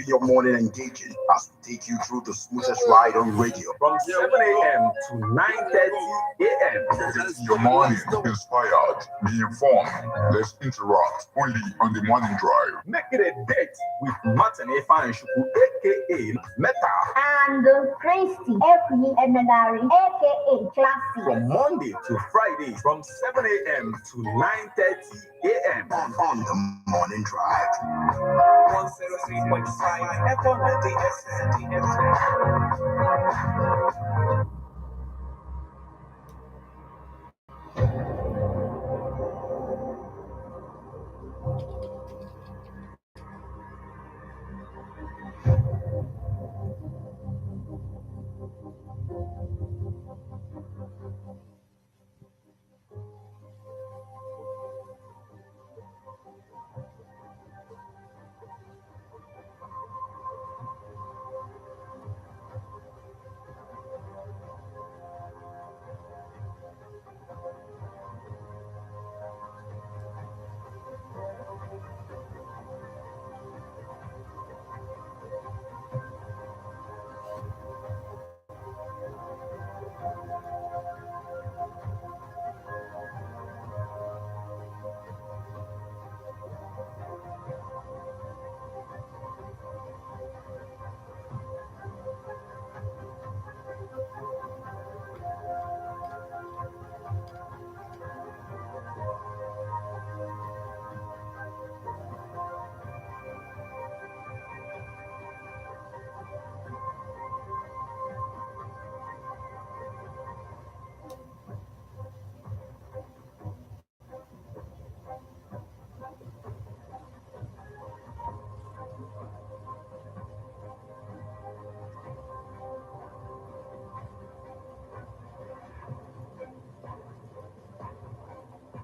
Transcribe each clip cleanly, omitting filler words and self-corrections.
keeping your morning engaging as we take you through the smoothest ride on radio. From 7 a.m. to 9:30 a.m. Get your morning inspired, be informed. Let's interact only on the morning drive. Make it a date with Martin Fan Shuku, aka Meta. And Christy F.E. Emenari, aka Classy. From Monday to Friday, from 7 a.m. to 9:30 a.m. on the morning drive. 103.5 FM DFM.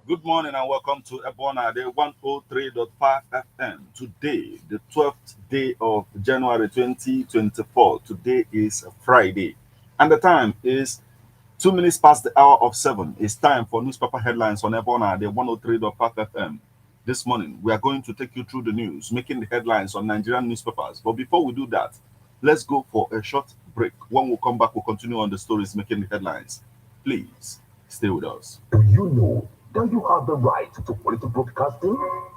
Good morning and welcome to Ebona, the 103.5 FM. Today, the 12th day of January 2024. Today is Friday. And the time is 2 minutes past the hour of 7. It's time for newspaper headlines on Ebona, the 103.5 FM. This morning, we are going to take you through the news, making the headlines on Nigerian newspapers. But before we do that, let's go for a short break. When we come back, we'll continue on the stories making the headlines. Please stay with us. Do you know that you have the right to quality broadcasting?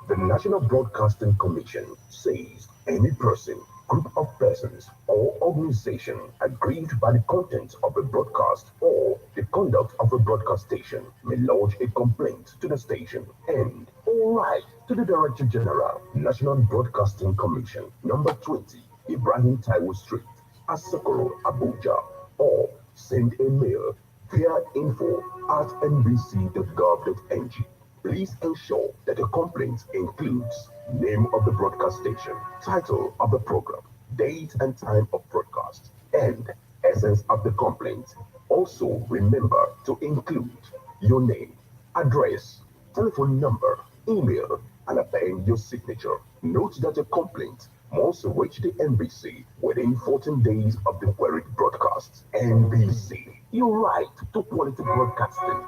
The National Broadcasting Commission says any person, group of persons, or organization aggrieved by the content of a broadcast or the conduct of a broadcast station may lodge a complaint to the station and all right to the Director General, National Broadcasting Commission, number 20, Ibrahim Taiwo Street, Asokoro, Abuja, or send a mail via info@nbc.gov.ng. Please ensure that the complaint includes name of the broadcast station, title of the program, date and time of broadcast, and essence of the complaint. Also, remember to include your name, address, telephone number, email, and append your signature. Note that a complaint must reach the NBC within 14 days of the queried broadcast. NBC, your right to quality broadcasting.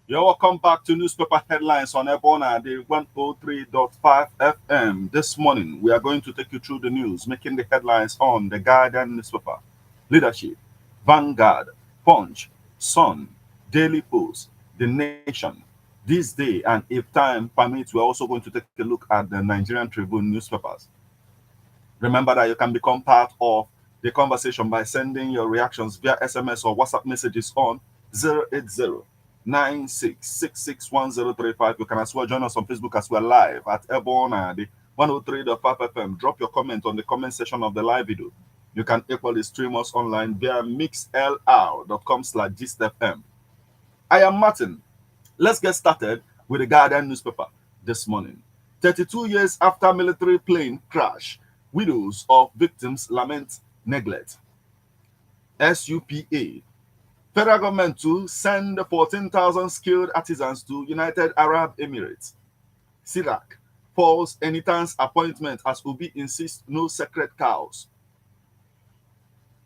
You're welcome back to Newspaper Headlines on Ebona, the 103.5 FM. This morning, we are going to take you through the news, making the headlines on the Guardian newspaper, Leadership, Vanguard, Punch, Sun, Daily Post, The Nation. This day, and if time permits, we're also going to take a look at the Nigerian Tribune newspapers. Remember that you can become part of the conversation by sending your reactions via SMS or WhatsApp messages on 080 96661035. You can as well join us on Facebook as well live at Ebona, the 103.5 FM. Drop your comment on the comment section of the live video. You can equally stream us online via mixlr.com/gistfm. I am Martin. Let's get started with the Guardian newspaper this morning. 32 years after military plane crash, widows of victims lament neglect. SUPA. Federal government to send 14,000 skilled artisans to United Arab Emirates. SIRAC falls Enitan's appointment as Obi insists no sacred cows.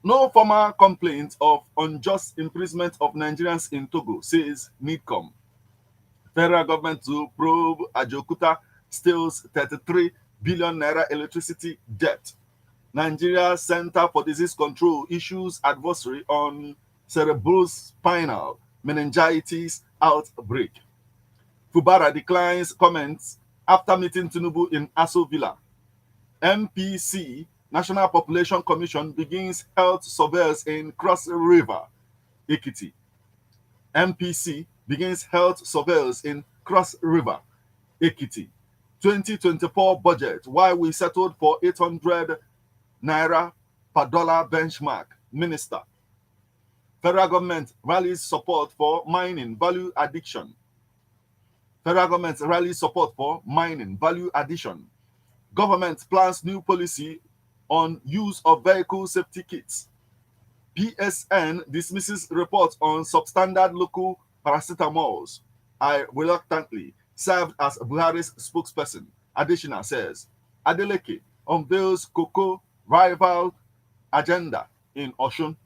No formal complaint of unjust imprisonment of Nigerians in Togo, says NIDCOM. Federal government to probe Ajokuta steals 33 billion naira electricity debt. Nigeria Center for Disease Control issues advisory on cerebrospinal meningitis outbreak. Fubara declines comments after meeting Tinubu in Aso Villa. MPC, National Population Commission, begins health surveillance in Cross River, Ekiti. MPC begins health surveillance in Cross River, Ekiti. 2024 budget, why we settled for 800 naira per dollar benchmark. Minister. Federal government rallies support for mining value addiction. Federal government rallies support for mining value addition. Government plans new policy on use of vehicle safety kits. PSN dismisses report on substandard local paracetamols. I reluctantly served as Buhari's spokesperson. Additional says, Adeleke unveils Cocoa rival agenda in Oshun.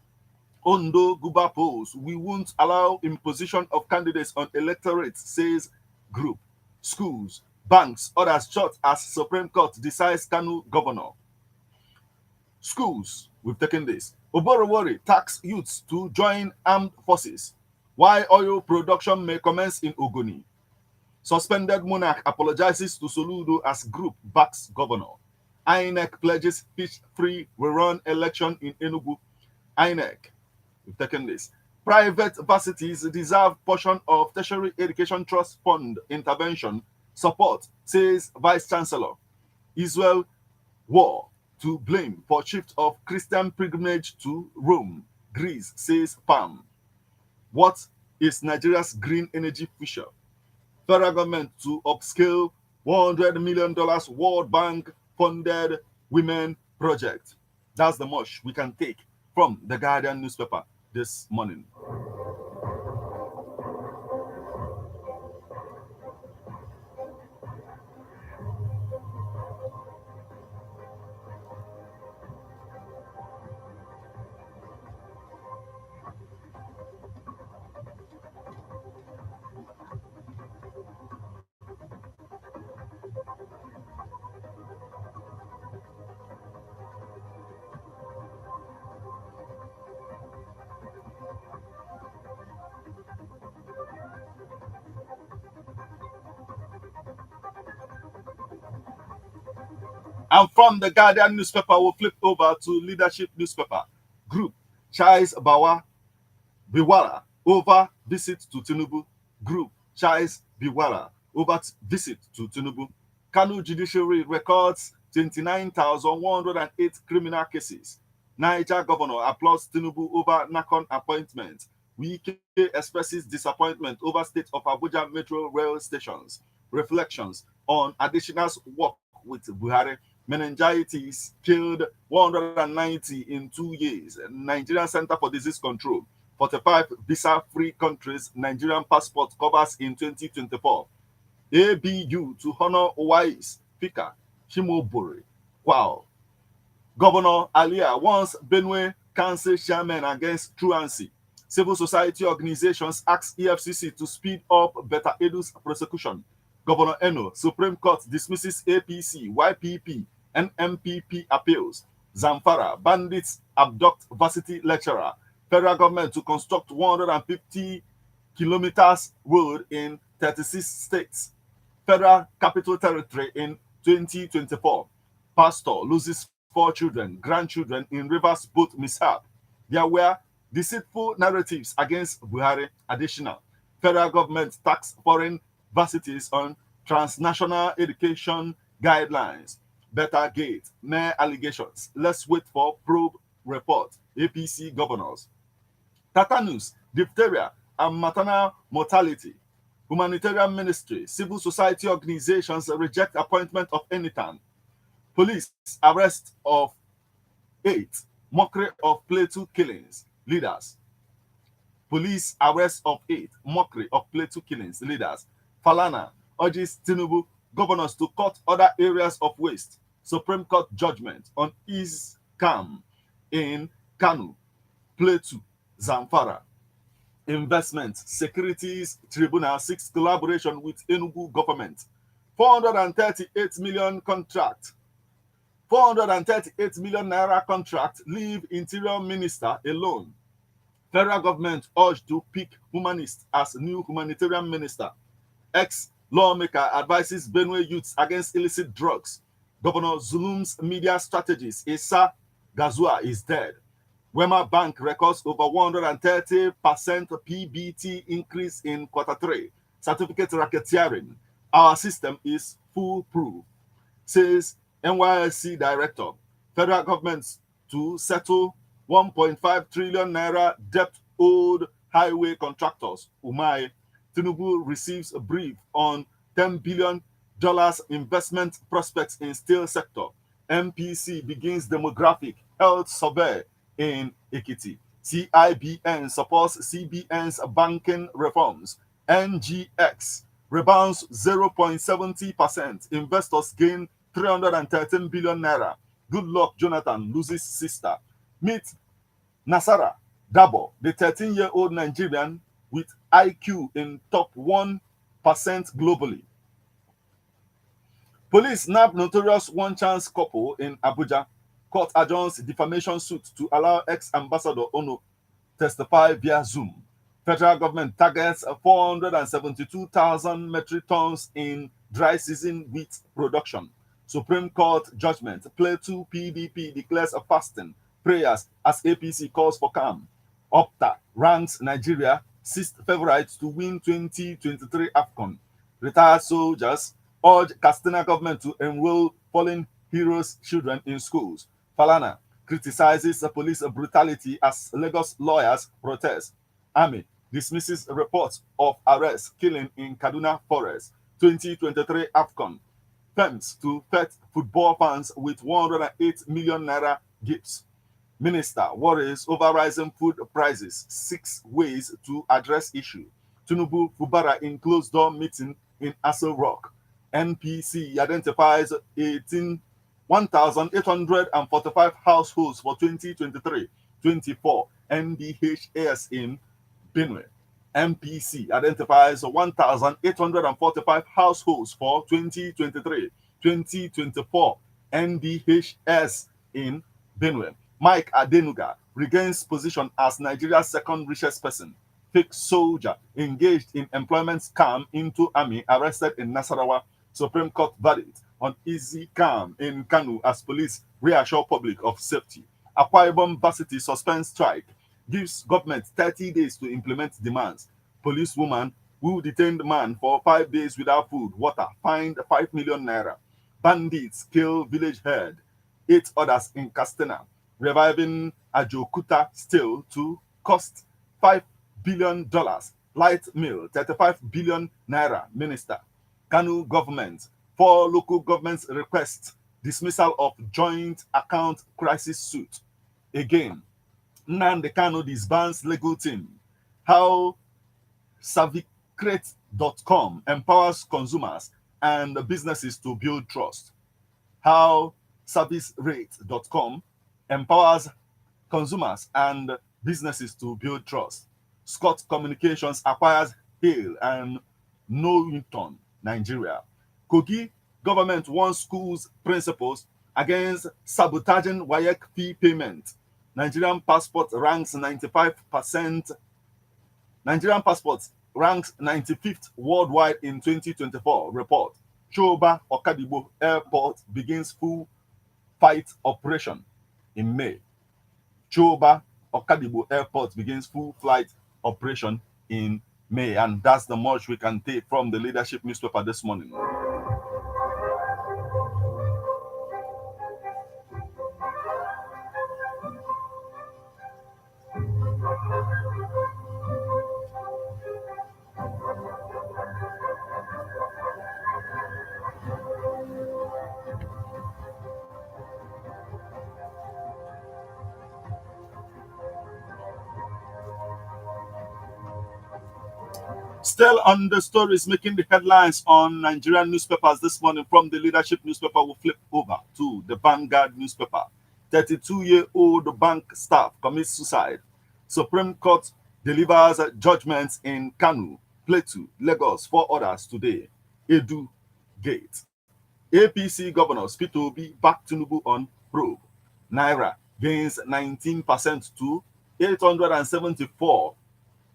Ondo Guba polls, we won't allow imposition of candidates on electorates, says group. Schools, banks, others shot as Supreme Court decides Kanu governor. Schools, we've taken this. Oborowori tax youths to join armed forces. Why oil production may commence in Ogoni. Suspended monarch apologizes to Soludo as group backs governor. INEC pledges fish-free rerun election in Enugu. INEC, we've taken this. Private varsities deserve portion of tertiary education trust fund intervention support, says Vice Chancellor. Israel war to blame for shift of Christian pilgrimage to Rome, Greece, says PAM. What is Nigeria's green energy future? Federal government to upscale $100 million World Bank funded women project. That's the much we can take from the Guardian newspaper this morning. And from the Guardian newspaper, we'll flip over to Leadership newspaper. Group, Chais Biwala, over visit to Tinubu. Group, Chais Biwala, over visit to Tinubu. Kanu judiciary records 29,108 criminal cases. Niger governor applauds Tinubu over Nakon appointment. Wike expresses disappointment over state of Abuja metro rail stations. Reflections on additional work with Buhari. Meningitis killed 190 in 2 years. Nigerian Center for Disease Control. 45 visa-free countries Nigerian passport covers in 2024. ABU to honor Owais, Speaker Shimobori. Wow. Governor Alia wants Benue Council chairman against truancy. Civil society organizations ask EFCC to speed up Beta Edu's prosecution. Governor Eno, Supreme Court dismisses APC, YPP, and MPP appeals. Zamfara, bandits abduct varsity lecturer. Federal government to construct 150 kilometers road in 36 states. Federal Capital Territory in 2024. Pastor loses 4 children, grandchildren in Rivers boat mishap. There were deceitful narratives against Buhari. Additional. Federal government tax foreign varsities on transnational education guidelines. Better gate, mere allegations. Let's wait for probe report. APC governors. Tetanus, diphtheria, and maternal mortality. Humanitarian ministry, civil society organizations reject appointment of anytime. Police arrest of 8. Mockery of Plateau killings. Leaders. Police arrest of 8. Mockery of Plateau killings. Leaders. Falana urges Tinubu governors to cut other areas of waste. Supreme Court judgment on ease scam in Kanu, Plateau, Zamfara. Investment Securities Tribunal seeks collaboration with Enugu government. 438 million contract. 438 million naira contract leave Interior Minister alone. Federal government urged to pick humanist as new humanitarian minister. Ex-lawmaker advises Benue youths against illicit drugs. Governor Zulum's media strategist, Issa Gazua, is dead. Wema Bank records over 130% PBT increase in Q3. Certificate racketeering. Our system is foolproof, says NYSC director. Federal government to settle 1.5 trillion naira debt owed highway contractors. Umai. Tinubu receives a brief on $10 billion investment prospects in steel sector. MPC begins demographic health survey in Ekiti. CIBN supports CBN's banking reforms. NGX rebounds 0.70%. Investors gain 313 billion naira. Good luck, Jonathan loses sister. Meet Nasara Dabo, the 13-year-old Nigerian with IQ in top 1% globally. Police nab notorious one-chance couple in Abuja. Court adjourns defamation suit to allow ex-ambassador Ono testify via Zoom. Federal government targets 472,000 metric tons in dry season wheat production. Supreme Court judgment. Plateau PDP declares a fasting prayers as APC calls for calm. Opta ranks Nigeria 6th favorite to win 2023 AFCON. Retired soldiers urge Castina government to enroll fallen heroes' children in schools. Falana criticizes the police brutality as Lagos lawyers protest. Army dismisses reports of arrest, killing in Kaduna Forest. 2023 AFCON. Thanks to fet football fans with 108 million naira gifts. Minister worries over rising food prices. 6 ways to address issue. Tinubu Fubara in closed-door meeting in Aso Rock. NPC identifies 1,845 households for 2023-24 NDHS in Benue. MPC identifies 1,845 households for 2023-2024 NDHS in Benue. Mike Adenuga regains position as Nigeria's second richest person. Fake soldier engaged in employment scam into army arrested in Nasarawa. Supreme Court verdict on easy calm in Kanu as police reassure public of safety. Akwa Ibom varsity suspends strike. Gives government 30 days to implement demands. Policewoman who detained man for 5 days without food, water, fined 5 million naira. Bandits kill village head. 8 others in Castena. Reviving Ajokuta still to cost $5 billion. Light mill, 35 billion naira. Minister. Kanu government. 4 local governments request dismissal of joint account crisis suit. Again, Nnamdi Kanu disbands legal team. How Savicrate.com empowers consumers and businesses to build trust. How ServiceRate.com empowers consumers and businesses to build trust. Scott Communications acquires Hale and Newton, Nigeria. Kogi government warns schools principals against sabotaging WAEC fee payment. Nigerian passport ranks 95%. Nigerian passports ranks 95th worldwide in 2024 report. Choba Okadibo Airport begins full flight operation in May. Choba Okadibo Airport begins full flight operation in May. And that's the much we can take from the leadership newspaper this morning. Still on the stories making the headlines on Nigerian newspapers this morning, from the leadership newspaper, we'll flip over to the Vanguard newspaper. 32-year-old bank staff commits suicide. Supreme Court delivers judgments in Kanu, Plateau, Lagos, 4 others today. Edu Gate. APC governors Peter Obi back Tinubu on probe. Naira gains 19% to 874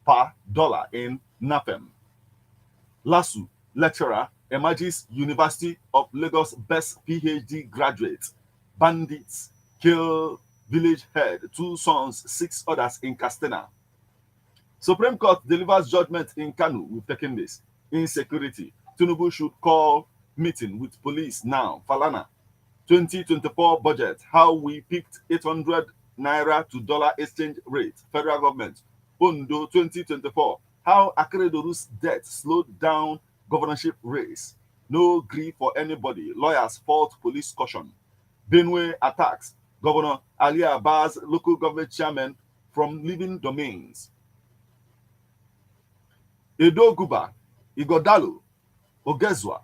per dollar in NAFEM. LASU lecturer emerges University of Lagos best PhD graduate. Bandits kill village head, 2 sons, 6 others in Castena. Supreme Court delivers judgment in Kanu. We've taken this. Insecurity. Tinubu should call meeting with police now. Falana. 2024 budget. How we picked 800 naira to dollar exchange rate. Federal government. Ondo 2024. How Akeredoru's death slowed down governorship race. No grief for anybody. Lawyers fault police caution. Benue attacks Governor Ali Abbas, local government chairman, from living domains. Edo Guba, Igodalo, Ogezwa,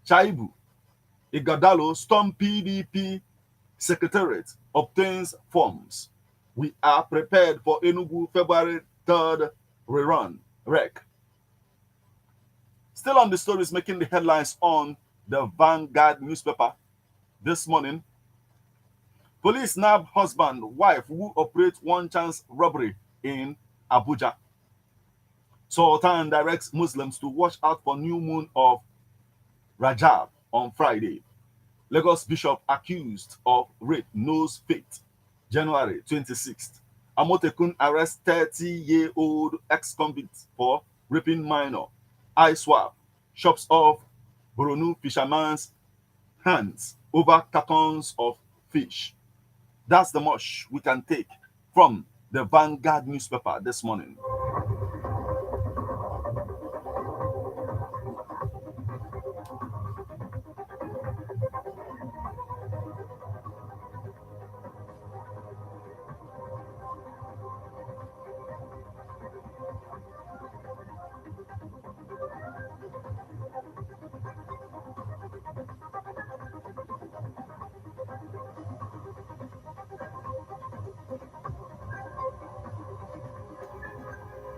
Chaibu, Igodalo storm PDP secretariat, obtains forms. We are prepared for Enugu February 3rd rerun. Wreck. Still on the stories making the headlines on the Vanguard newspaper this morning. Police nab husband, wife who operate one chance robbery in Abuja. Sultan directs Muslims to watch out for new moon of Rajab on Friday. Lagos Bishop accused of rape knows fate. January 26th. Amotekun arrests 30-year-old ex-convict for raping minor. Eye swap. Chops off Boronu fisherman's hands over cartons of fish. That's the much we can take from the Vanguard newspaper this morning.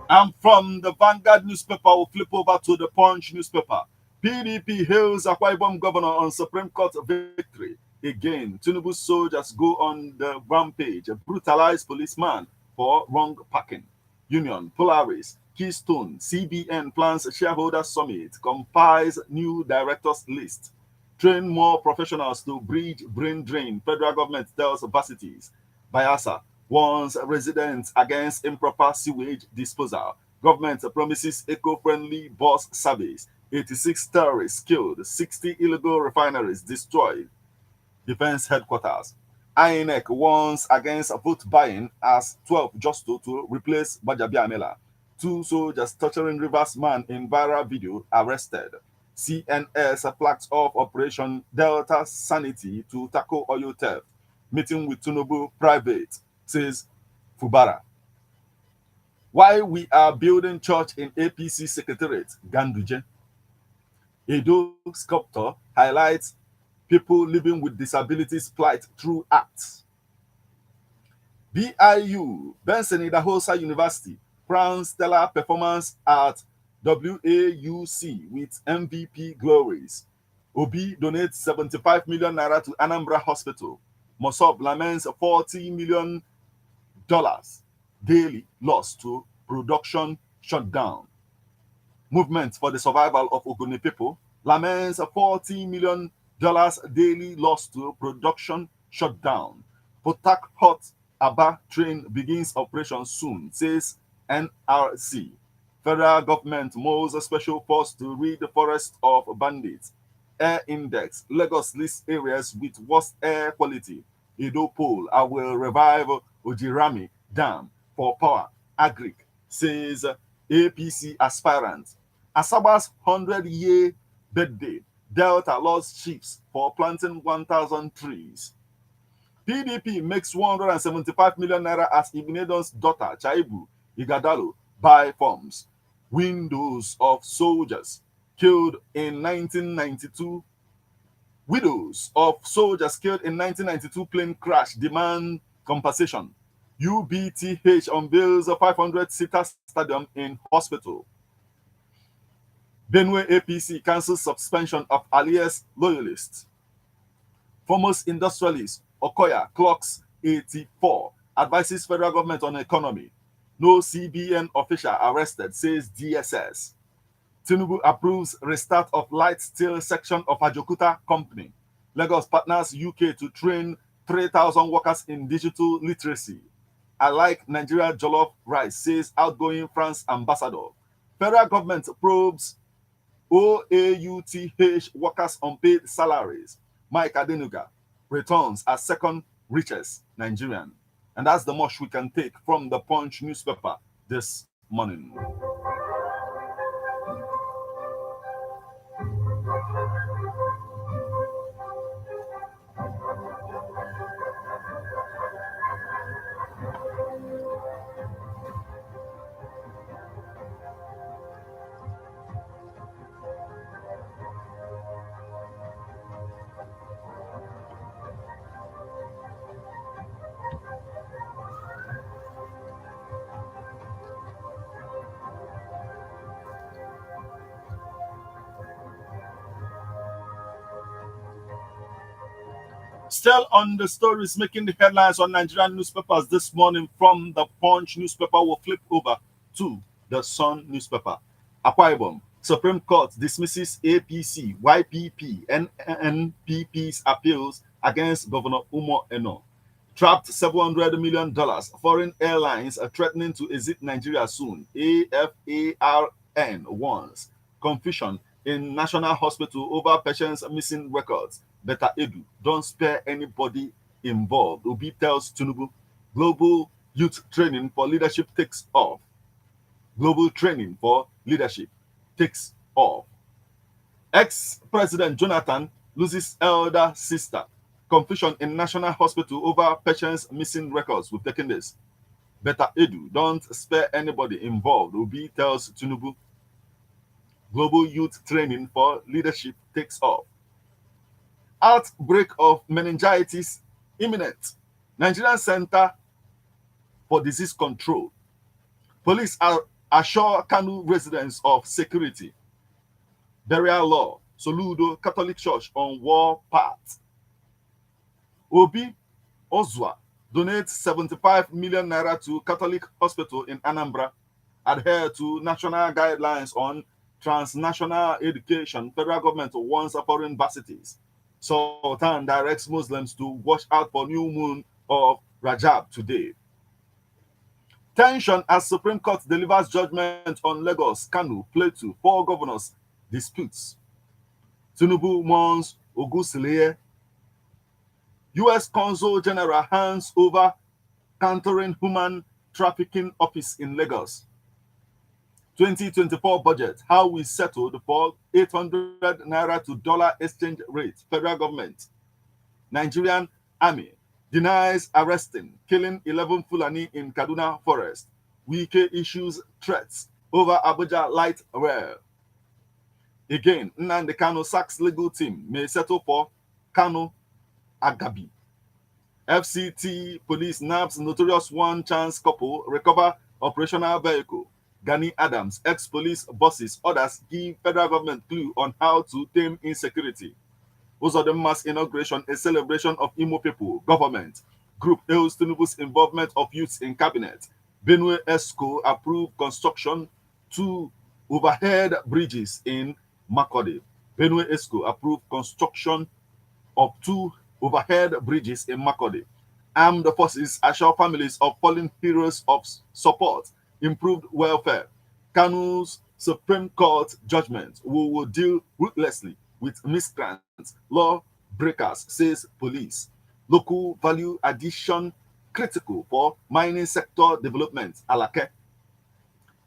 And from the Vanguard newspaper, we'll flip over to the Punch newspaper. PDP hails Akwa Ibom governor on Supreme Court victory. Again, Tinubu's soldiers go on the rampage, brutalize policeman for wrong parking. Union, Polaris, Keystone, CBN plans shareholder summit, compiles new directors list. Train more professionals to bridge brain drain, federal government tells varsities. Bayelsa warns residents against improper sewage disposal. Government promises eco-friendly bus service. 86 terrorists killed, 60 illegal refineries destroyed. Defense headquarters. INEC warns against vote buying as 12 Justo to replace Bajabiamela. 2 soldiers torturing Rivers man in viral video arrested. CNS flags off Operation Delta Sanity to tackle oil theft. Meeting with Tinubu private, says Fubara. Why we are building church in APC Secretariat, Ganduje. Edo sculptor highlights people living with disabilities plight through acts. BIU, Benson Idahosa University, crowns stellar performance at WAUC with MVP glories. Obi donates 75 million naira to Anambra Hospital. Mossop laments $40 million daily loss to production shutdown. Movement for the survival of Ogoni people laments $40 million daily loss to production shutdown. Potak Hot Aba train begins operation soon, says NRC. Federal government moves a special force to rid the forest of bandits. Air index. Lagos lists areas with worst air quality. Edo poll. I will revive Ojirami Dam for power. Agric, says APC aspirant. Asaba's 100-year birthday. Delta lost chiefs for planting 1,000 trees. PDP makes 175 million naira as Ibinedon's daughter, Chaibu Igadalo, buy farms. Windows of soldiers killed in 1992. Widows of soldiers killed in 1992 plane crash demand compensation. UBTH unveils a 500-seater stadium in hospital. Benue APC cancels suspension of alias loyalists. Foremost industrialist Okoya clocks 84, advises federal government on economy. No CBN official arrested, says DSS. Tinubu approves restart of light steel section of Ajokuta company. Lagos partners UK to train 3,000 workers in digital literacy. I like Nigeria jollof rice, says outgoing France ambassador. Federal government probes OAUTH workers' unpaid salaries. Mike Adenuga returns as second richest Nigerian. And that's the much we can take from the Punch newspaper this morning. Still on the stories making the headlines on Nigerian newspapers this morning from the Punch newspaper, will flip over to the Sun newspaper. Akwa Ibom, Supreme Court dismisses APC, YPP, and NPP's appeals against Governor Umo Eno. Trapped $700 million. Foreign airlines are threatening to exit Nigeria soon. AFARN warns. Confusion in National Hospital over patients missing records. Better Edu, don't spare anybody involved. Obi tells Tinubu, global youth training for leadership takes off. Global training for leadership takes off. Ex-President Jonathan loses elder sister. Confusion in National Hospital over patients missing records. We've taken this. Better Edu, don't spare anybody involved. Obi tells Tinubu, global youth training for leadership takes off. Outbreak of meningitis imminent. Nigerian Center for Disease Control. Police assure Kanu residents of security. Burial law. Soludo Catholic Church on war path. Obi Ozwa donates 75 million naira to Catholic Hospital in Anambra. Adhere to national guidelines on transnational education. Federal government warns foreign varsities. Sultan directs Muslims to watch out for new moon of Rajab today. Tension as Supreme Court delivers judgment on Lagos, Kanu, Plateau, 4 governors disputes. Tinubu mourns Ogusileye. U.S. Consul General hands over countering human trafficking office in Lagos. 2024 budget, how we settled for 800 naira to dollar exchange rate. Federal government. Nigerian army denies arresting, killing 11 Fulani in Kaduna forest. Wike issues threats over Abuja light rail. Again, Nnamdi Kanu sacks legal team may settle for Kanu Agabi. FCT police nabs notorious one chance couple, recover operational vehicle. Gani Adams, ex-police bosses, others give federal government clue on how to tame insecurity. Uzodinma's inauguration, a celebration of Imo people, government. Group hails Tinubu's involvement of youths in cabinet. Benue ESCO approved construction 2 overhead bridges in Makode. Benue ESCO approved construction of 2 overhead bridges in Makode. Armed forces assure families of fallen heroes of support, improved welfare. Kanu's Supreme Court judgment will deal ruthlessly with miscreants, law breakers, says police. Local value addition critical for mining sector development. Alake.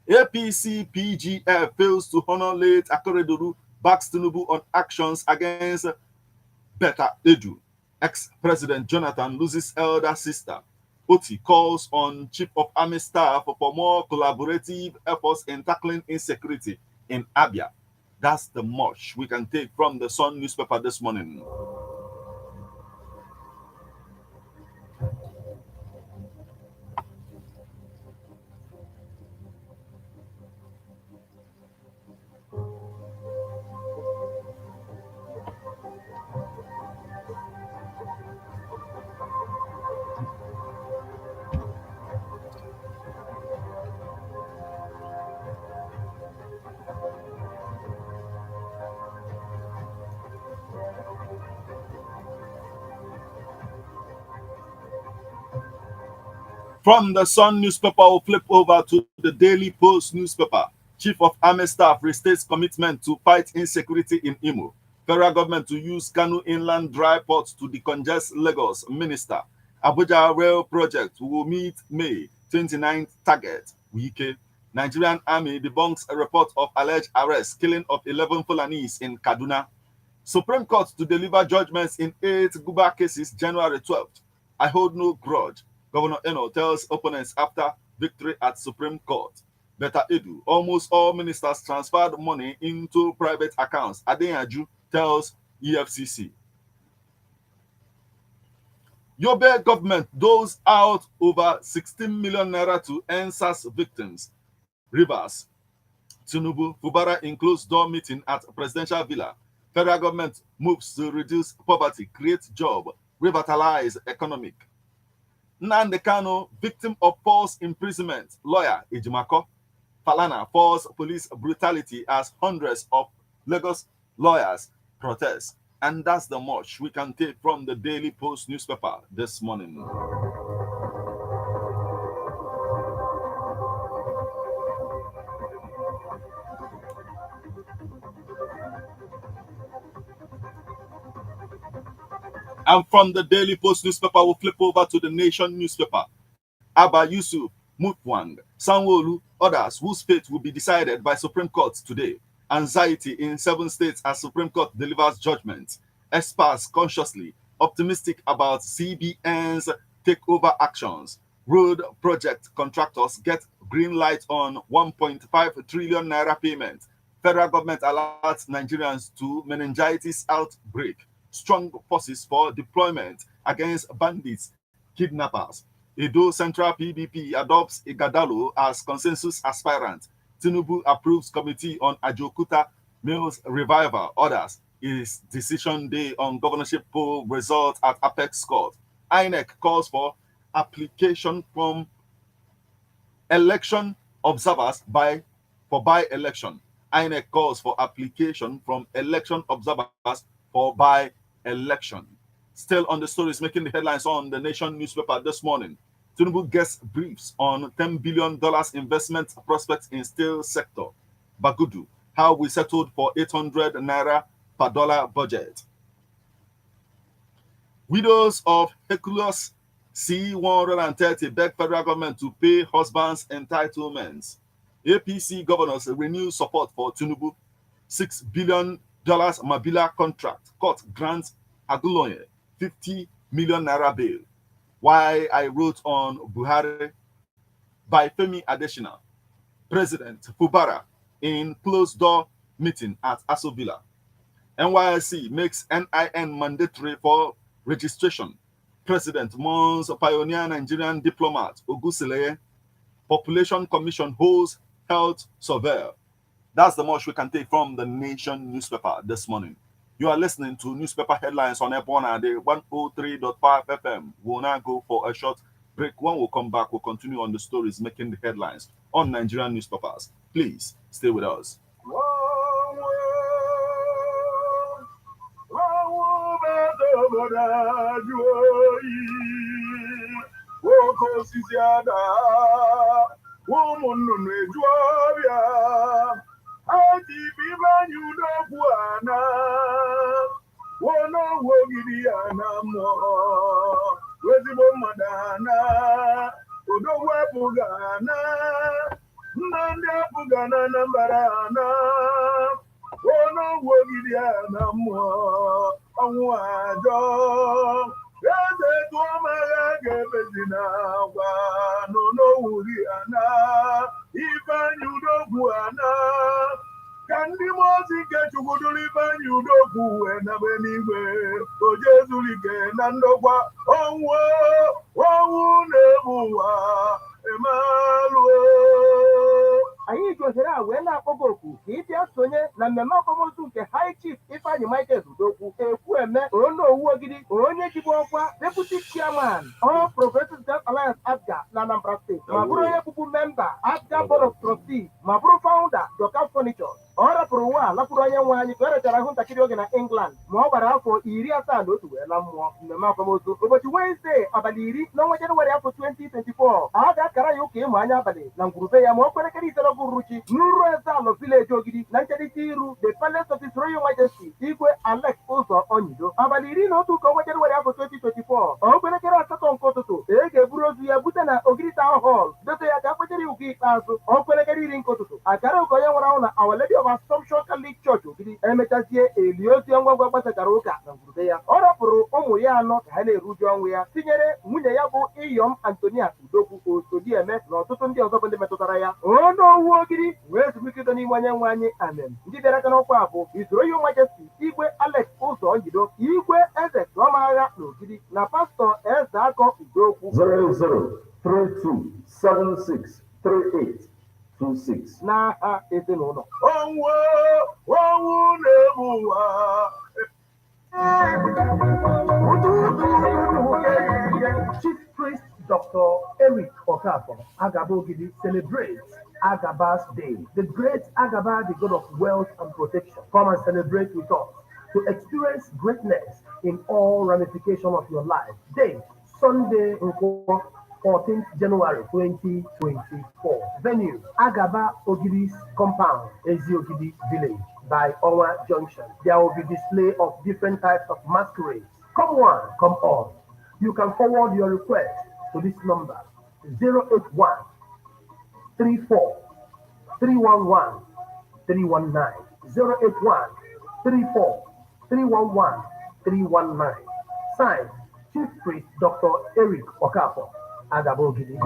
APC PGF fails to honor late Akoredolu, backs Tinubu on actions against Beta Edu. Ex-President Jonathan loses elder sister. Oti calls on Chief of Army Staff for more collaborative efforts in tackling insecurity in Abia. That's the much we can take from the Sun newspaper this morning. From the Sun newspaper, we'll flip over to the Daily Post newspaper. Chief of Army Staff restates commitment to fight insecurity in Imo. Federal government to use Kanu Inland Dry Port to decongest Lagos. Minister. Abuja Rail Project will meet May 29th target. Wike. Nigerian Army debunks a report of alleged arrest, killing of 11 Fulanese in Kaduna. Supreme Court to deliver judgments in 8 Guba cases January 12th. I hold no grudge. Governor Eno tells opponents after victory at Supreme Court. Beta Edu, almost all ministers transferred money into private accounts. Adeyanju tells EFCC. Yobe government doles out over 16 million naira to NSAS victims. Rivers. Tinubu, Fubara in closed-door meeting at Presidential Villa. Federal government moves to reduce poverty, create job, revitalize economic. Nnamdi Kanu, victim of false imprisonment. Lawyer Ejimako. Falana falls police brutality as hundreds of Lagos lawyers protest. And that's the much we can take from the Daily Post newspaper this morning. And from the Daily Post newspaper, we'll flip over to the Nation newspaper. Abba Yusuf, Mutwang, Sanwo-Olu, others whose fate will be decided by Supreme Court today. Anxiety in 7 states as Supreme Court delivers judgment. Experts consciously optimistic about CBN's takeover actions. Road project contractors get green light on 1.5 trillion naira payment. Federal government alerts Nigerians to meningitis outbreak. Strong forces for deployment against bandits, kidnappers. Edo Central PDP adopts Igadalo as consensus aspirant. Tinubu approves committee on Ajokuta Mills revival. Orders is decision day on governorship poll result at Apex Court. INEC calls for application from election observers for by-election. INEC calls for application from election observers for by-election. Still on the stories making the headlines on the Nation newspaper this morning. Tinubu guest briefs on $10 billion investment prospects in steel sector. Bagudu, how we settled for 800 naira per dollar budget. Widows of Hercules C-130 beg federal government to pay husbands' entitlements. APC governors renew support for Tinubu. $6 billion Mabila contract. Court grants Aguloye 50 million naira bail. Why I wrote on Buhari by Femi Adesina. President Fubara in closed-door meeting at Aso Villa. NYSC makes NIN mandatory for registration. President mourns pioneer Nigerian diplomat Ogusileye. Population Commission holds health survey. That's the most we can take from the Nation newspaper this morning. You are listening to newspaper headlines on Ebona, the 103.5 FM. We'll now go for a short break. When we come back, we'll continue on the stories making the headlines on Nigerian newspapers. Please stay with us. anyị gosiri a wee na-akpọgo oku ka ị bịa sonye na mmemme akwamozu nke High Chief Ifeanyi Michael Udokwu Ekwueme Onowu Ogidi, onye jibu ọkwa Deputy Chairman All Progressive Deaf Alliance APGA na Anambra State, ma bụrụ onye bụbu memba APGA Board of Trustees, ma bụrụ founder Doka Furniture. Ọ rapụrụ ụwa lapụrụ onye nwe anyị ka o rechara ahụ ntakịrị oge na England ma ọ gbara afọ 71 wee la mmụọ. Mmemme akwamozu ụbọchị Wednesday abalị 10 n'ọnwa Jenụwarị afọ 2024, a ga-akara ya ụka ịmụ anya abalị na ngwurube ya ma ọ kwerekere ise Ruchi n'uru Ezalọ Village Ogidi na ncherịta iru the Palace of His Royal Majesty Igwe Alex Ụzọ Onyido. Abalị 11 ka ọnwa Jenụwarị afọ 2024, ọ kwerekere 8 nke ụtụtụ ga-eburu ozu ya bute na Ogidi Town Hall dote ya ka kpechere ugwu ikpeazụ. Ọ kwerekere 10 nke ụtụtụ akara ụka onye nwere ahụ na Our Lady of Assumption Catholic Church Ogidi. Emechazie eli ozu ya ngwangwa gbasachara ụka na ngwurube ya. Ọ rapụrụ ụmụ ya 4 ka ha na-eruju ọnwụ ya, tinyere nwunye ya bụ Iyom Antonia Udokwu Osodieme na ọtụtụ ndị ọzọ bụ ndị metụtara ya. Onowu Ogidi wee ezumike udo n'ime onye nwe anyị, amen. Ndị bịara aka n'ọkwa bụ His Royal Majesty Igwe Alex Ụzọ Onyido, Igwe Eze Tụọmagha na Ogidi, na Pastọ Eze Akọ Udokwu 0032763826 n'aha ezinụlọ. Chief Priest Dr. Eric Okafor Agaba Ogidi celebrates Agaba's Day. The great Agaba, the God of wealth and protection, come and celebrate with us to experience greatness in all ramifications of your life. Date, Sunday, 14th January 2024. Venue, Agaba Ogidi's compound, Ezi Ogidi Village by Owa Junction. There will be display of different types of masquerades. Come one, come all. You can forward your request to this number 081 34 311 319 081 34 311 319. Signed, Chief Priest Dr. Eric Okafor Agaba Ogidi.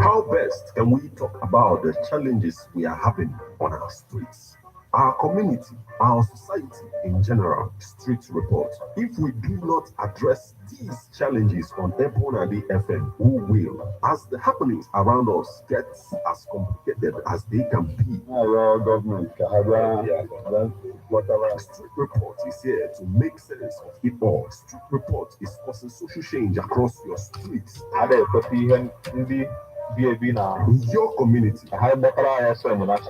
How best can we talk about the challenges we are having on our streets, our community, our society in general? Street report. If we do not address these challenges on Ebona FM, who will? As the happenings around us get as complicated as they can be, Our government, whatever. Street report is here to make sense of it all. Street report is causing social change across your streets, in your community.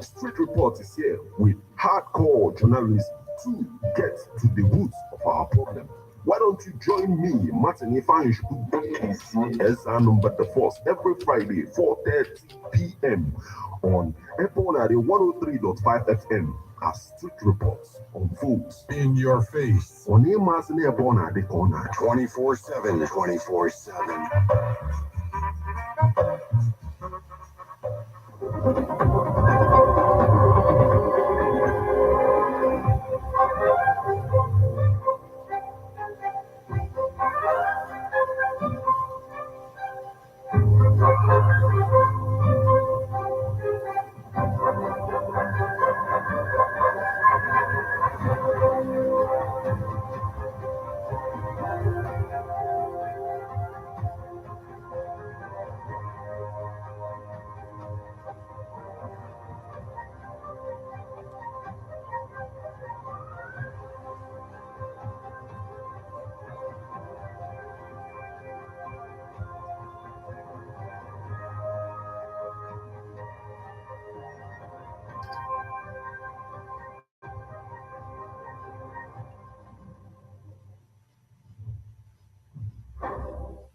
Street report is here with hardcore journalism to get to the roots of our problem. Why don't you join me, Martin Ifanish, as our number the first every Friday, 4:30 p.m. on Ebona 103.5 FM as Street Reports on Foods. in your face, On Emas and Ebona, the corner 24/7, 24/7.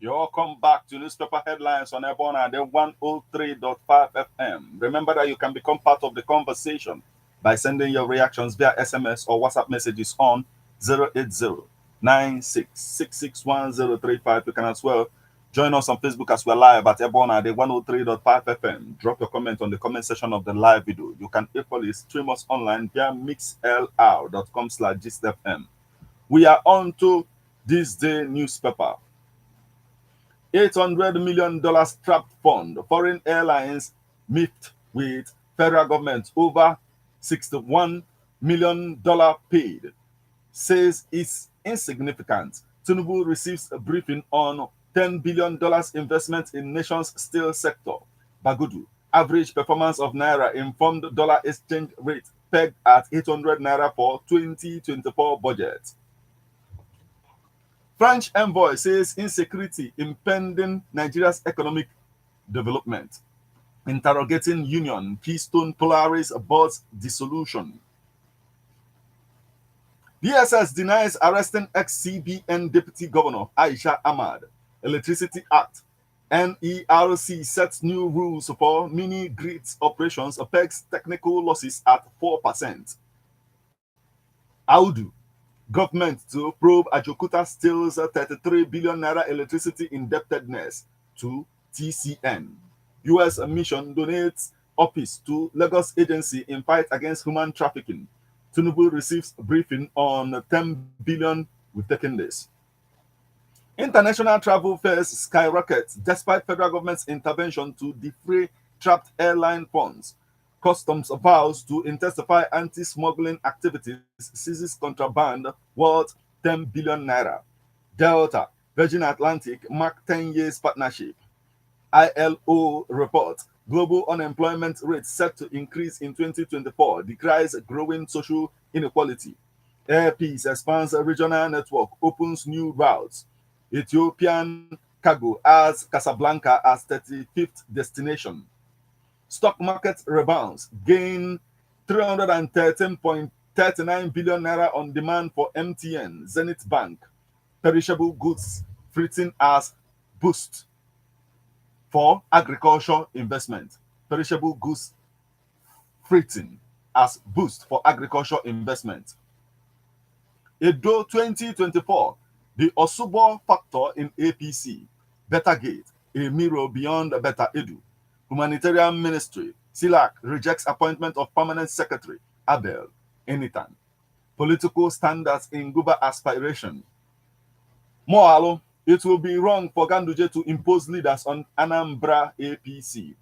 You're welcome back to Newspaper Headlines on Ebona, the 103.5 FM. Remember that you can become part of the conversation by sending your reactions via SMS or WhatsApp messages on 080-96661035. You can as well join us on Facebook as we're live at Ebona, the 103.5 FM. Drop your comment on the comment section of the live video. You can equally stream us online via mixlr.com/gistfm. We are on to this day newspaper. $800 million trapped fund. Foreign airlines miffed with federal government over $61 million paid. Says it's insignificant. Tinubu receives a briefing on $10 billion investment in nation's steel sector. Bagudu, average performance of Naira informed dollar exchange rate pegged at 800 Naira for 2024 budget. French envoy says insecurity impending Nigeria's economic development. Interrogating union, Keystone Polaris board's dissolution. DSS denies arresting ex-CBN Deputy Governor Aisha Ahmad. Electricity Act. NERC sets new rules for mini-grids operations, pegs technical losses at 4%. Audu. Government to probe Ajokuta Steel's 33 billion naira electricity indebtedness to TCN. U.S. mission donates office to Lagos agency in fight against human trafficking. Tinubu receives briefing on 10 billion. We've taken this. International travel fares skyrocket despite federal government's intervention to defray trapped airline funds. Customs vows to intensify anti-smuggling activities, seizes contraband worth 10 billion naira. Delta, Virgin Atlantic mark 10 years partnership. ILO report, global unemployment rate set to increase in 2024, decries growing social inequality. Air Peace expands a regional network, opens new routes. Ethiopian cargo as Casablanca as 35th destination. Stock market rebounds, gain 313.39 billion naira on demand for MTN, Zenith Bank. Perishable goods fritting as boost for agriculture investment. Perishable goods fritting as boost for agriculture investment. Edo 2024, the Osubo factor in APC. Better Gate, a mirror beyond Better Edu. Humanitarian Ministry, SILAC rejects appointment of Permanent Secretary, Abel Enitan. Political standards in Guba aspiration. Moalo, it will be wrong for Ganduje to impose leaders on Anambra APC.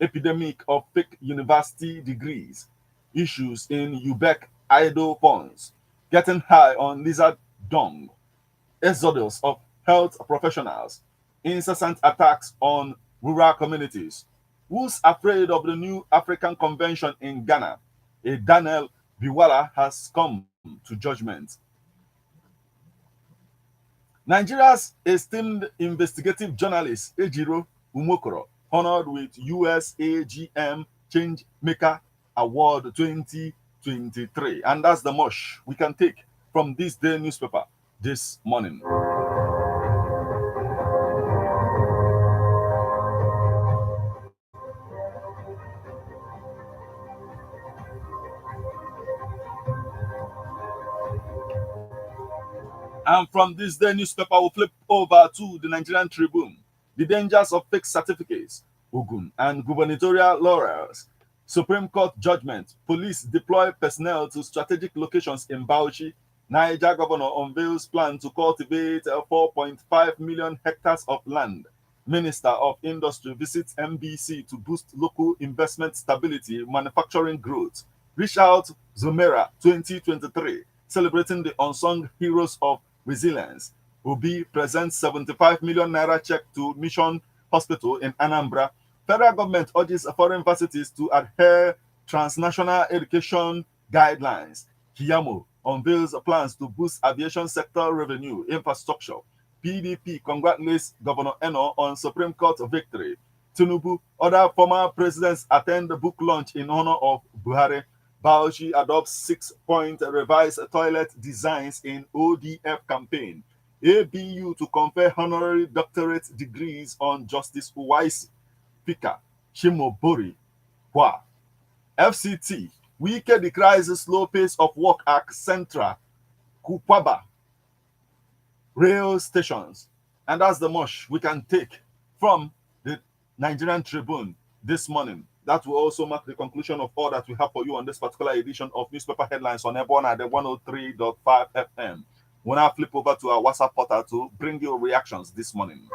Epidemic of fake university degrees. Issues in UBEC idle funds. Getting high on lizard dung. Exodus of health professionals. Incessant attacks on rural communities. Who's afraid of the new African convention in Ghana? A Daniel Biwala has come to judgment. Nigeria's esteemed investigative journalist Ejiro Umokoro, honored with USAGM Change Maker Award 2023. And that's the much we can take from this day newspaper this morning. And from this day newspaper, we'll flip over to the Nigerian Tribune. The dangers of fake certificates, Ogun, and gubernatorial laurels. Supreme Court judgment. Police deploy personnel to strategic locations in Bauchi. Niger governor unveils plan to cultivate 4.5 million hectares of land. Minister of Industry visits MBC to boost local investment stability, manufacturing growth. Reach Out Zomera 2023, celebrating the unsung heroes of resilience. Obi presents 75 million naira check to Mission Hospital in Anambra. Federal government urges foreign universities to adhere transnational education guidelines. Kiyamo unveils plans to boost aviation sector revenue infrastructure. PDP congratulates Governor Eno on Supreme Court victory. Tinubu, other former presidents attend the book launch in honor of Buhari. Bauchi adopts 6-point revised toilet designs in ODF campaign. ABU to confer honorary doctorate degrees on Justice Uwaisi, Pika, Shimobori, Hua. FCT, Wike decries the slow pace of work at Central, Kupaba, rail stations. And that's the much we can take from the Nigerian Tribune this morning. That will also mark the conclusion of all that we have for you on this particular edition of Newspaper Headlines on Ebona, the 103.5 FM. We'll now flip over to our WhatsApp portal to bring you reactions this morning.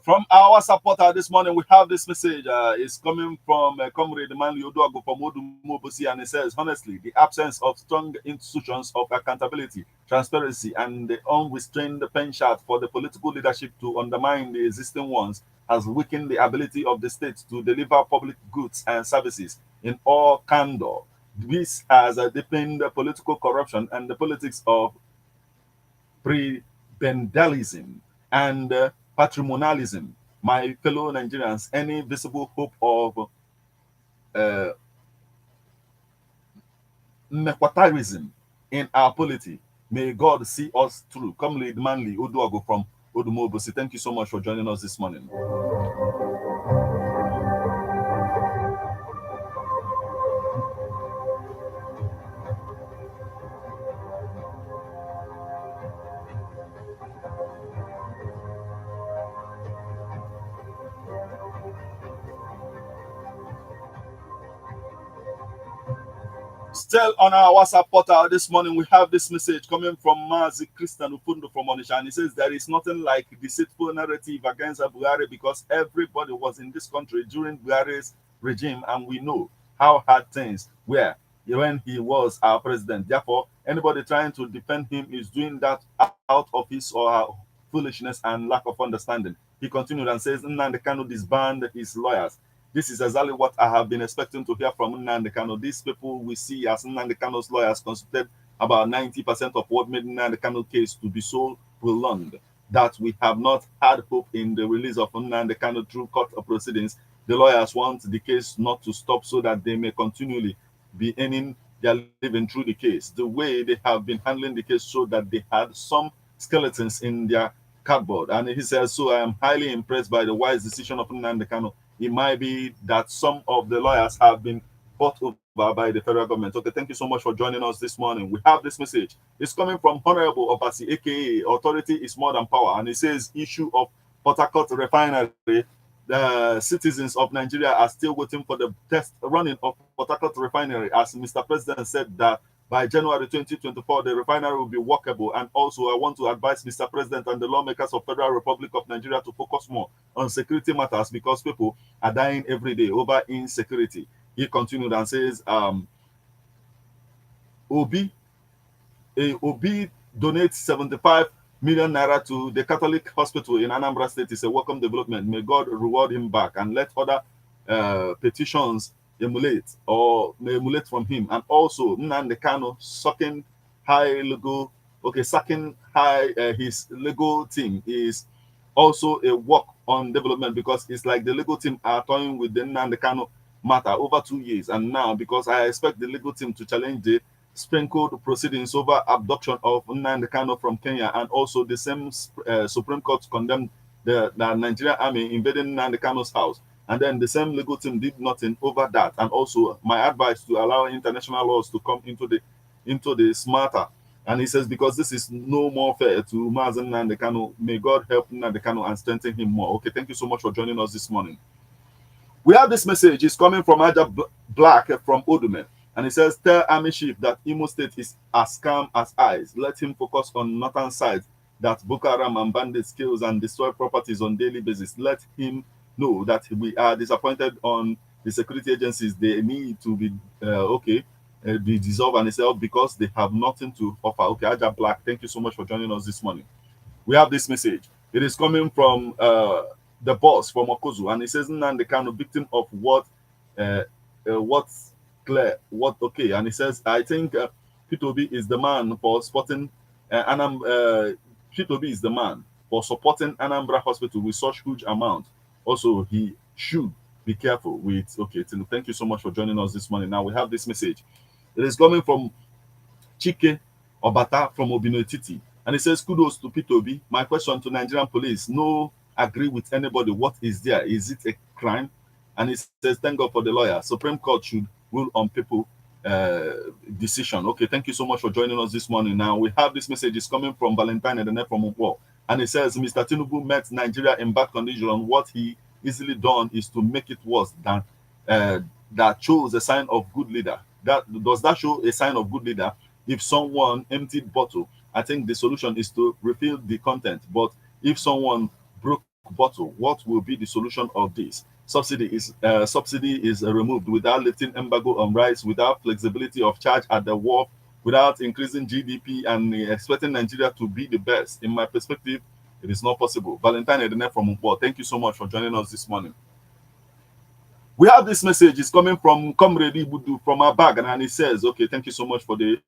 From our supporter this morning, we have this message. It's coming from Comrade Manly Oduago from Odumobosi, and it says, honestly, the absence of strong institutions of accountability, transparency, and the unrestrained pen shaft for the political leadership to undermine the existing ones has weakened the ability of the state to deliver public goods and services in all candor. This has deepened political corruption and the politics of prebendalism and patrimonialism. My fellow Nigerians, any visible hope of nepotism in our polity, may God see us through. Comrade Manly Oduago from Odumobosi, thank you so much for joining us this morning. Still on our WhatsApp portal this morning, we have this message coming from Mazi Christian Ufundo from Onisha, and he says there is nothing like deceitful narrative against Buhari because everybody was in this country during Buhari's regime, and we know how hard things were when he was our president. Therefore, anybody trying to defend him is doing that out of his or her foolishness and lack of understanding. He continued and says, Nnamdi Kanu disbanded his lawyers. This is exactly what I have been expecting to hear from Nnamdi Kanu. These people we see as Nnamdi Kanu's lawyers constituted about 90% of what made Nnamdi Kanu case to be so prolonged that we have not had hope in the release of Nnamdi Kanu through court proceedings. The lawyers want the case not to stop so that they may continually be earning their living through the case. The way they have been handling the case showed that they had some skeletons in their cardboard. And he says, so I am highly impressed by the wise decision of Nnamdi Kanu. It might be that some of the lawyers have been bought over by the federal government. Okay, thank you so much for joining us this morning. We have this message. It's coming from Honorable Obasi, aka Authority is More Than Power. And it says, issue of Port Harcourt refinery. The citizens of Nigeria are still waiting for the test running of Port Harcourt refinery, as Mr. President said that by January 2024, the refinery will be workable. And also, I want to advise Mr. President and the lawmakers of Federal Republic of Nigeria to focus more on security matters because people are dying every day over insecurity. He continued and says, Obi donates 75 million naira to the Catholic hospital in Anambra State is a welcome development. May God reward him back and let other petitions emulate from him. And also Nnamdi Kanu sucking high his Lego team is also a work on development because it's like the Lego team are toying with the Nnamdi Kanu matter over 2 years. And now, because I expect the Lego team to challenge the sprinkled proceedings over abduction of Nnamdi Kanu from Kenya, and also the same Supreme Court condemned the Nigerian army invading Nnamdi Kanu's house. And then the same legal team did nothing over that. And also my advice to allow international laws to come into the smarter. And he says, because this is no more fair to Mazen Nnamdi Kanu, may God help Nnamdi Kanu and strengthen him more. Okay, thank you so much for joining us this morning. We have this message. It's coming from Aja Black from Odume. And it says, tell Army Chief that Imo State is as calm as ice. Let him focus on northern side that Boko Haram and bandits kills and destroy properties on daily basis. Let him know that we are disappointed on the security agencies. They need to be be dissolved and itself because they have nothing to offer. Okay, Aja Black, thank you so much for joining us this morning. We have this message. It is coming from the boss from Okozu, and he says Nnamdi Kanu victim of what's clear, what okay, and he says I think P2B is the man for supporting P2B is the man for supporting Anambra Hospital with such huge amount. Also, he should be careful with. Okay, thank you so much for joining us this morning. Now we have this message. It is coming from Chike Obata from Obinoititi. And it says, kudos to P2B. My question to Nigerian police, no agree with anybody. What is there? Is it a crime? And it says, thank God for the lawyer. Supreme Court should rule on people decision. Okay, thank you so much for joining us this morning. Now we have this message is coming from Valentine and the net from Ukwo. And it says, Mr. Tinubu met Nigeria in bad condition. What he easily done is to make it worse than that shows a sign of good leader. Does that show a sign of good leader? If someone emptied bottle, I think the solution is to refill the content. But if someone broke bottle, what will be the solution of this? Subsidy is removed without lifting embargo on rice, without flexibility of charge at the wharf, without increasing GDP and expecting Nigeria to be the best. In my perspective, it is not possible. Valentine Edene from Ukpo, thank you so much for joining us this morning. We have this message. It's coming from Comrade Ibudu from our bag, and he says, okay, thank you so much for the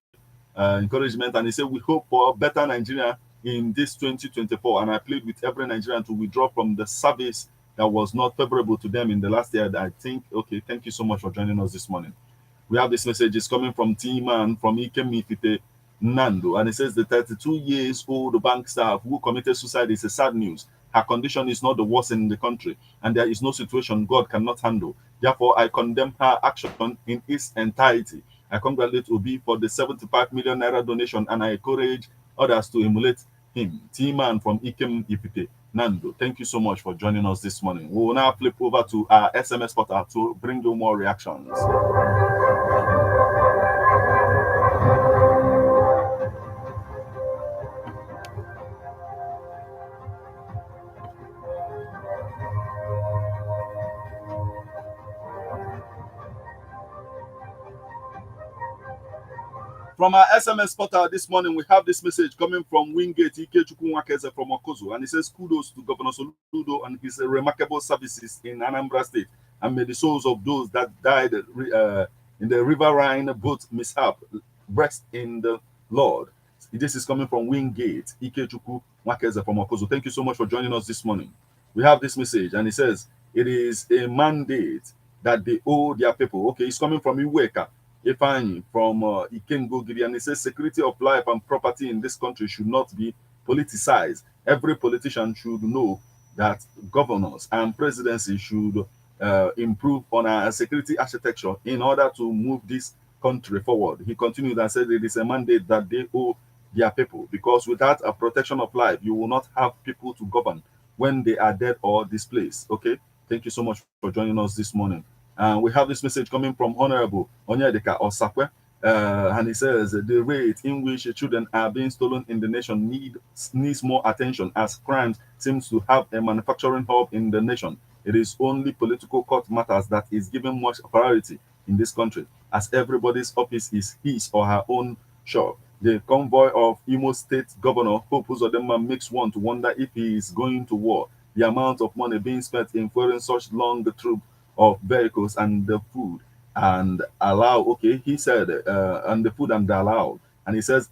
encouragement. And he said, we hope for better Nigeria in this 2024. And I plead with every Nigerian to withdraw from the service that was not favorable to them in the last year. I think, okay, thank you so much for joining us this morning. We have this message. It's coming from T-Man from Ikemifite Nando. And it says, the 32-year-old bank staff who committed suicide is a sad news. Her condition is not the worst in the country, and there is no situation God cannot handle. Therefore, I condemn her action in its entirety. I congratulate Obi for the 75 million naira donation, and I encourage others to emulate him. T-Man from Ikem Ipite Nando, thank you so much for joining us this morning. We will now flip over to our SMS portal to bring you more reactions. From our SMS portal this morning, we have this message coming from Wingate Ikechukwu Nwakeze from Okozu, and it says, kudos to Governor Soludo and his remarkable services in Anambra State, and may the souls of those that died in the riverine boat mishap rest in the Lord. This is coming from Wingate Ikechukwu Nwakeze from Okozu. Thank you so much for joining us this morning. We have this message, and it says, it is a mandate that they owe their people. Okay, it's coming from Iweka Ifeanyi from Ikengogiri, and it says security of life and property in this country should not be politicized. Every politician should know that governors and presidency should improve on our security architecture in order to move this country forward. He continued and said it is a mandate that they owe their people, because without a protection of life, you will not have people to govern when they are dead or displaced. Okay, thank you so much for joining us this morning. We have this message coming from Honorable Onyedika Osakwe, and he says the rate in which children are being stolen in the nation needs more attention, as crime seems to have a manufacturing hub in the nation. It is only political court matters that is given much priority in this country, as everybody's office is his or her own shop. The convoy of Imo State Governor Hope Uzodinma makes one to wonder if he is going to war. The amount of money being spent in fueling such long troop of vehicles and the food and allow, okay, he said, and the food and the allow. And he says,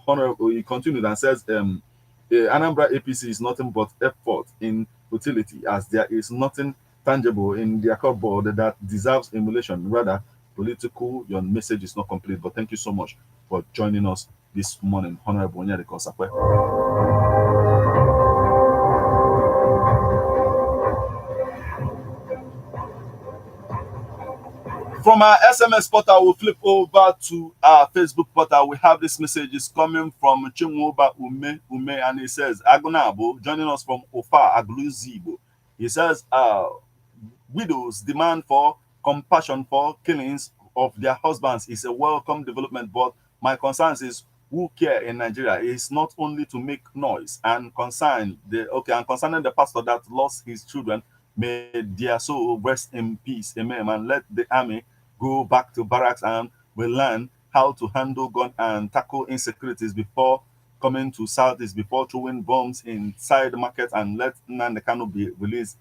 Honorable, he continued and says, Anambra APC is nothing but effort in utility, as there is nothing tangible in their cupboard that deserves emulation. Rather, political. Your message is not complete, but thank you so much for joining us this morning, Honorable Onyedika Osakwe. From our SMS portal, we'll flip over to our Facebook portal. We have this message is coming from Chinwoba Ume, and he says, Agunabo, joining us from Ofa Agluzibo. He says, widows demand for compassion for killings of their husbands is a welcome development, but my concerns is who care in Nigeria is not only to make noise and concerning the pastor that lost his children. May their soul rest in peace. Amen. And let the army go back to barracks and will learn how to handle gun and tackle insecurities before coming to Southeast before throwing bombs inside the market and let Nnamdi Kanu be released.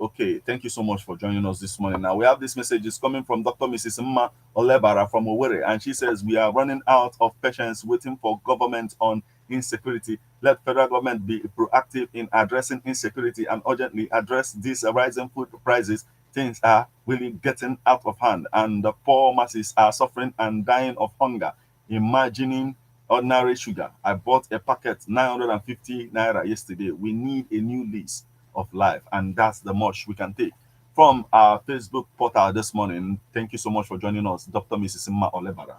Okay, thank you so much for joining us this morning. Now we have this message is coming from Dr. Mrs. Mma Olebara from Owerri, and she says we are running out of patience waiting for government on insecurity. Let federal government be proactive in addressing insecurity and urgently address these rising food prices. Things are really getting out of hand, and the poor masses are suffering and dying of hunger. Imagining ordinary sugar. I bought a packet 950 naira yesterday. We need a new lease of life, and that's the much we can take from our Facebook portal this morning. Thank you so much for joining us, Dr. Mrs. Mma Olebara.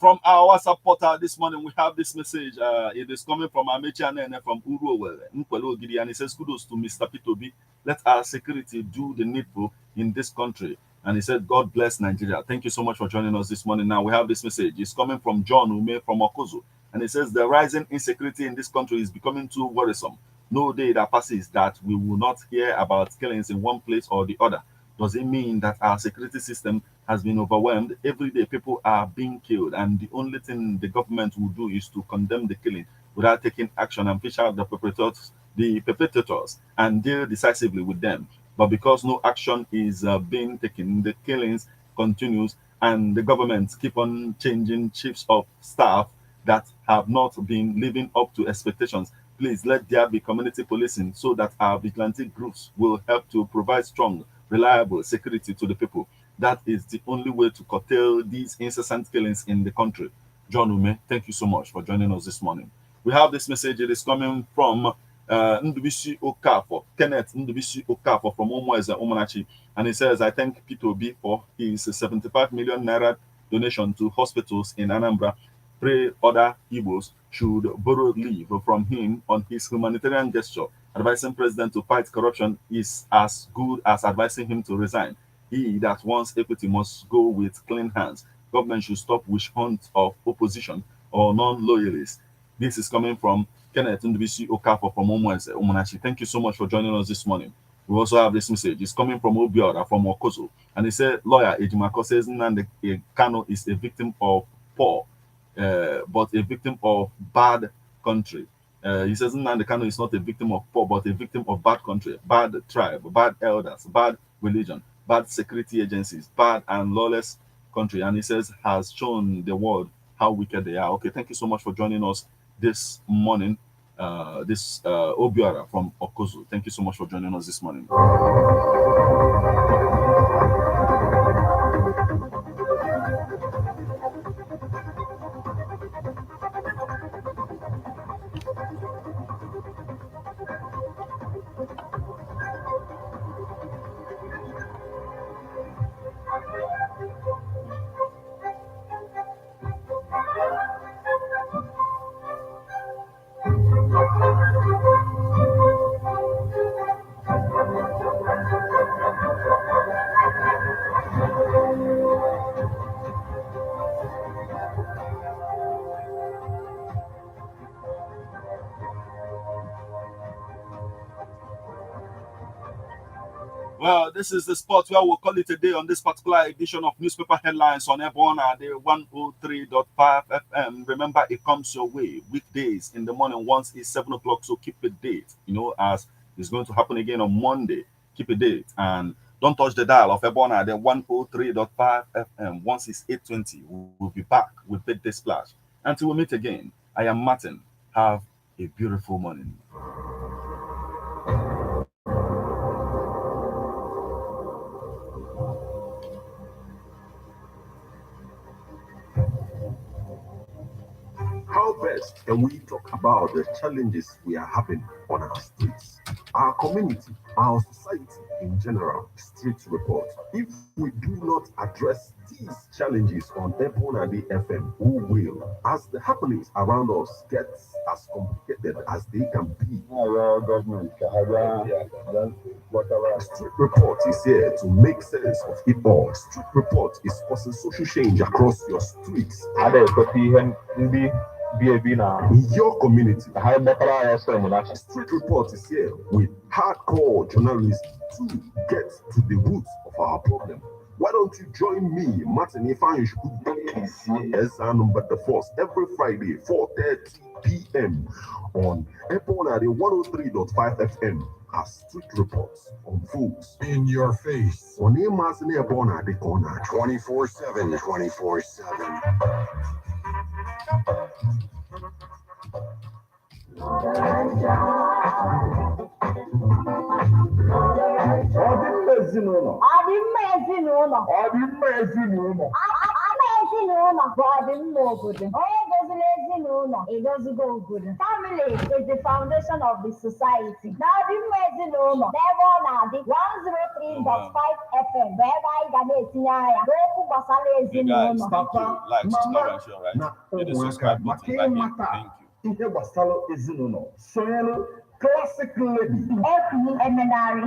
From our WhatsApp portal this morning, we have this message. It is coming from Amechi Anene from Uruowele, Nkwelo Ogidi, and it says, kudos to Mr. P2B. Let our security do the needful in this country. And he said, God bless Nigeria. Thank you so much for joining us this morning. Now we have this message. It's coming from John Ume from Okozo. And it says, the rising insecurity in this country is becoming too worrisome. No day that passes that we will not hear about killings in one place or the other. Does it mean that our security system has been overwhelmed? Every day people are being killed, and the only thing the government will do is to condemn the killing without taking action and fish out the perpetrators and deal decisively with them. But because no action is being taken, the killings continues, and the government keep on changing chiefs of staff that have not been living up to expectations. Please let there be community policing so that our vigilante groups will help to provide strong, reliable security to the people. That is the only way to curtail these incessant killings in the country. John Ume, thank you so much for joining us this morning. We have this message. It is coming from Ndubisi Okafor, Kenneth Ndubisi Okafor from Umueze Umunachi, and he says, I thank P2B for his 75 million naira donation to hospitals in Anambra. Pray other Igbos should borrow leave from him on his humanitarian gesture. Advising president to fight corruption is as good as advising him to resign. He that wants equity must go with clean hands. Government should stop witch hunt of opposition or non-loyalists. This is coming from Kenneth Ndubisi Okafor from Umunachi. Thank you so much for joining us this morning. We also have this message. It's coming from Obiora from Okozo. And he said, lawyer Ejimako says Nnamdi Kanu is a victim of poor, but a victim of bad country. He says Nnamdi Kanu is not a victim of poor, but a victim of bad country, bad tribe, bad elders, bad religion, bad security agencies, bad and lawless country. And he says has shown the world how wicked they are. Okay, thank you so much for joining us this morning. Obiora from Okozo. Thank you so much for joining us this morning. Well, this is the spot where we'll call it a day on this particular edition of Newspaper Headlines on Ebona, the 103.5 FM. Remember, it comes your way weekdays in the morning once it's 7 o'clock, so keep a date, as it's going to happen again on Monday. Keep a date and don't touch the dial of Ebona, the 103.5 FM. Once it's 8:20, we'll be back with Birthday Splash. Until we meet again, I am Martin. Have a beautiful morning. How best can we talk about the challenges we are having on our streets, our community, our society in general? Street report. If we do not address these challenges on Ebona FM, who will? As the happenings around us get as complicated as they can be. Street report is here to make sense of it all. Street report is causing social change across your streets. In your community, Street Report is here with hardcore journalists to get to the roots of our problem. Why don't you join me, Martin Ifan number the first every Friday, 4:30 p.m. on Epona 103.5 FM as Street Reports unfolds In your face. on Martin Epona the corner 24/7. 24/7. Adịmma ezinụlọ. Adịmma ezinụlọ bụ ọdịmma obodo. Onye goziri ezinụlọ edozigo obodo. Family is the foundation of the society. Na ọdịmma ezinụlọ n'ebe ọ na-adị 103.5 FM bụ ebe anyị ga na-etinye anya n'okwu gbasara Hey guys, ezinụlọ. thank you. Like, subscribe, and share, right? Hit the subscribe button right here. Thank you. Ihe gbasara ezinụlọ sonyere classic lady Ekwughị emenarị.